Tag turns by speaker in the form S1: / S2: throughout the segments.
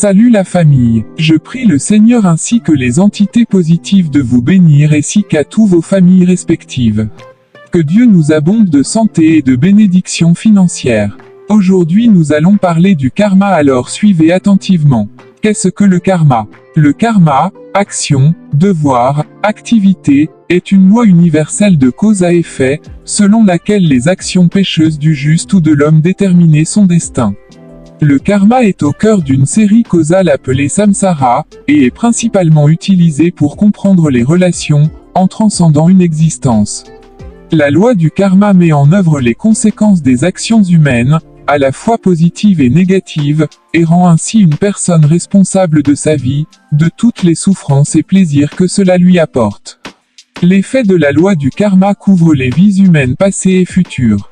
S1: Salut la famille, je prie le Seigneur ainsi que les entités positives de vous bénir ainsi qu'à tous vos familles respectives. Que Dieu nous abonde de santé et de bénédictions financières. Aujourd'hui nous allons parler du karma, alors suivez attentivement. Qu'est-ce que le karma? Le karma, action, devoir, activité, est une loi universelle de cause à effet, selon laquelle les actions pécheuses du juste ou de l'homme déterminent son destin. Le karma est au cœur d'une série causale appelée samsara, et est principalement utilisé pour comprendre les relations, en transcendant une existence. La loi du karma met en œuvre les conséquences des actions humaines, à la fois positives et négatives, et rend ainsi une personne responsable de sa vie, de toutes les souffrances et plaisirs que cela lui apporte. L'effet de la loi du karma couvre les vies humaines passées et futures.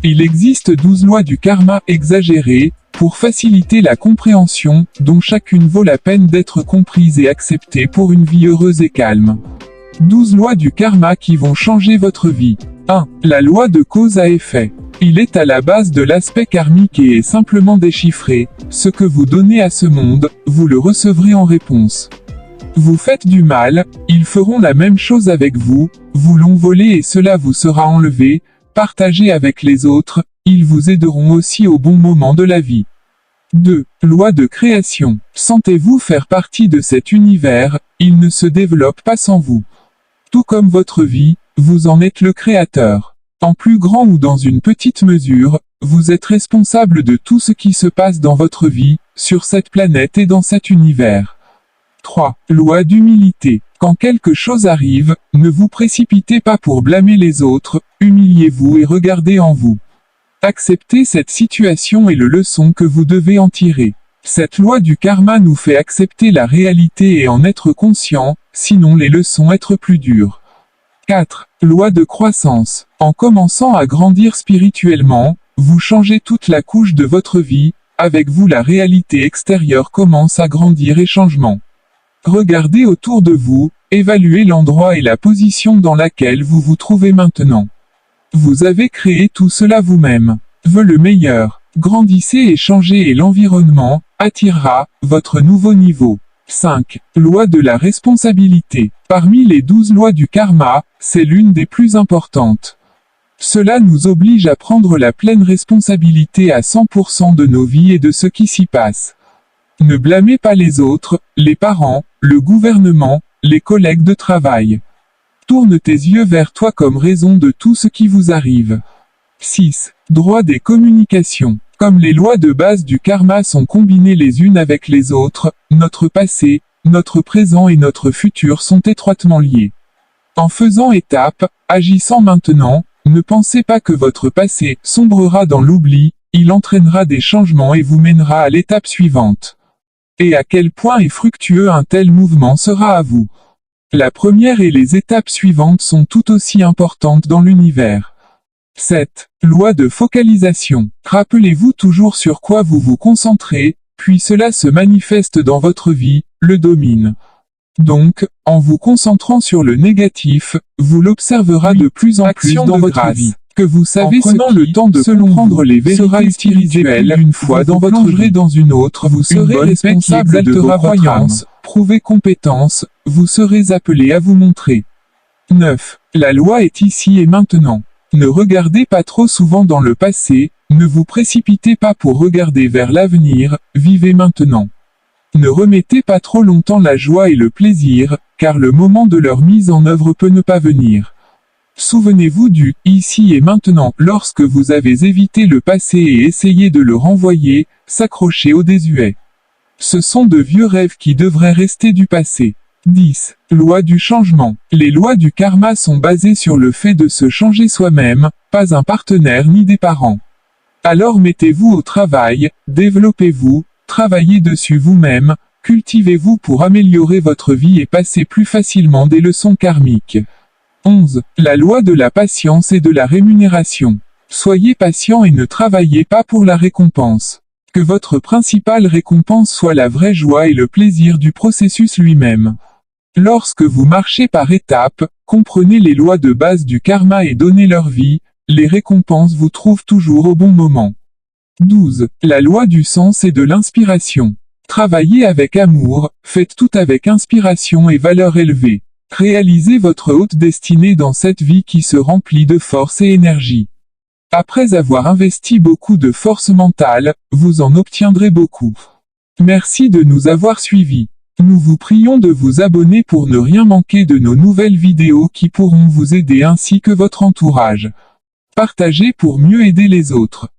S1: Il existe 12 lois du karma exagérées, pour faciliter la compréhension, dont chacune vaut la peine d'être comprise et acceptée pour une vie heureuse et calme. 12 lois du karma qui vont changer votre vie. 1. La loi de cause à effet. Il est à la base de l'aspect karmique et est simplement déchiffré. Ce que vous donnez à ce monde, vous le recevrez en réponse. Vous faites du mal, ils feront la même chose avec vous, vous l'ont volé et cela vous sera enlevé. Partagez avec les autres, ils vous aideront aussi au bon moment de la vie. 2. Loi de création. Sentez-vous faire partie de cet univers, il ne se développe pas sans vous. Tout comme votre vie, vous en êtes le créateur. En plus grand ou dans une petite mesure, vous êtes responsable de tout ce qui se passe dans votre vie, sur cette planète et dans cet univers. 3. Loi d'humilité. Quand quelque chose arrive, ne vous précipitez pas pour blâmer les autres, humiliez-vous et regardez en vous. Acceptez cette situation et le leçon que vous devez en tirer. Cette loi du karma nous fait accepter la réalité et en être conscient, sinon les leçons être plus dures. 4. Loi de croissance. En commençant à grandir spirituellement, vous changez toute la couche de votre vie, avec vous la réalité extérieure commence à grandir et changement. Regardez autour de vous, évaluez l'endroit et la position dans laquelle vous vous trouvez maintenant. Vous avez créé tout cela vous-même. Veux le meilleur. Grandissez et changez et l'environnement attirera votre nouveau niveau. 5. Loi de la responsabilité. Parmi les 12 lois du karma, c'est l'une des plus importantes. Cela nous oblige à prendre la pleine responsabilité à 100% de nos vies et de ce qui s'y passe. Ne blâmez pas les autres, les parents, le gouvernement, les collègues de travail. Tourne tes yeux vers toi comme raison de tout ce qui vous arrive. 6. Droit des communications. Comme les lois de base du karma sont combinées les unes avec les autres, notre passé, notre présent et notre futur sont étroitement liés. En faisant étape, agissant maintenant, ne pensez pas que votre passé sombrera dans l'oubli, il entraînera des changements et vous mènera à l'étape suivante. Et à quel point est fructueux un tel mouvement sera à vous. La première et les étapes suivantes sont tout aussi importantes dans l'univers. 7. Loi de focalisation. Rappelez-vous toujours sur quoi vous vous concentrez, puis cela se manifeste dans votre vie, le domine. Donc, en vous concentrant sur le négatif, vous l'observerez de plus en plus dans votre vie. Que vous savez prenant le temps de comprendre les vérités spirituelles une fois dans votre vie dans une autre, vous serez responsable de vos croyances, prouvez compétence, vous serez appelé à vous montrer. 9. La loi est ici et maintenant. Ne regardez pas trop souvent dans le passé, ne vous précipitez pas pour regarder vers l'avenir, vivez maintenant. Ne remettez pas trop longtemps la joie et le plaisir, car le moment de leur mise en œuvre peut ne pas venir. Souvenez-vous du « ici et maintenant » lorsque vous avez évité le passé et essayé de le renvoyer, s'accrocher au désuet. Ce sont de vieux rêves qui devraient rester du passé. 10. Loi du changement. Les lois du karma sont basées sur le fait de se changer soi-même, pas un partenaire ni des parents. Alors mettez-vous au travail, développez-vous, travaillez dessus vous-même, cultivez-vous pour améliorer votre vie et passer plus facilement des leçons karmiques. 11. La loi de la patience et de la rémunération. Soyez patient et ne travaillez pas pour la récompense. Que votre principale récompense soit la vraie joie et le plaisir du processus lui-même. Lorsque vous marchez par étapes, comprenez les lois de base du karma et donnez leur vie, les récompenses vous trouvent toujours au bon moment. 12. La loi du sens et de l'inspiration. Travaillez avec amour, faites tout avec inspiration et valeur élevée. Réalisez votre haute destinée dans cette vie qui se remplit de force et énergie. Après avoir investi beaucoup de force mentale, vous en obtiendrez beaucoup. Merci de nous avoir suivis. Nous vous prions de vous abonner pour ne rien manquer de nos nouvelles vidéos qui pourront vous aider ainsi que votre entourage. Partagez pour mieux aider les autres.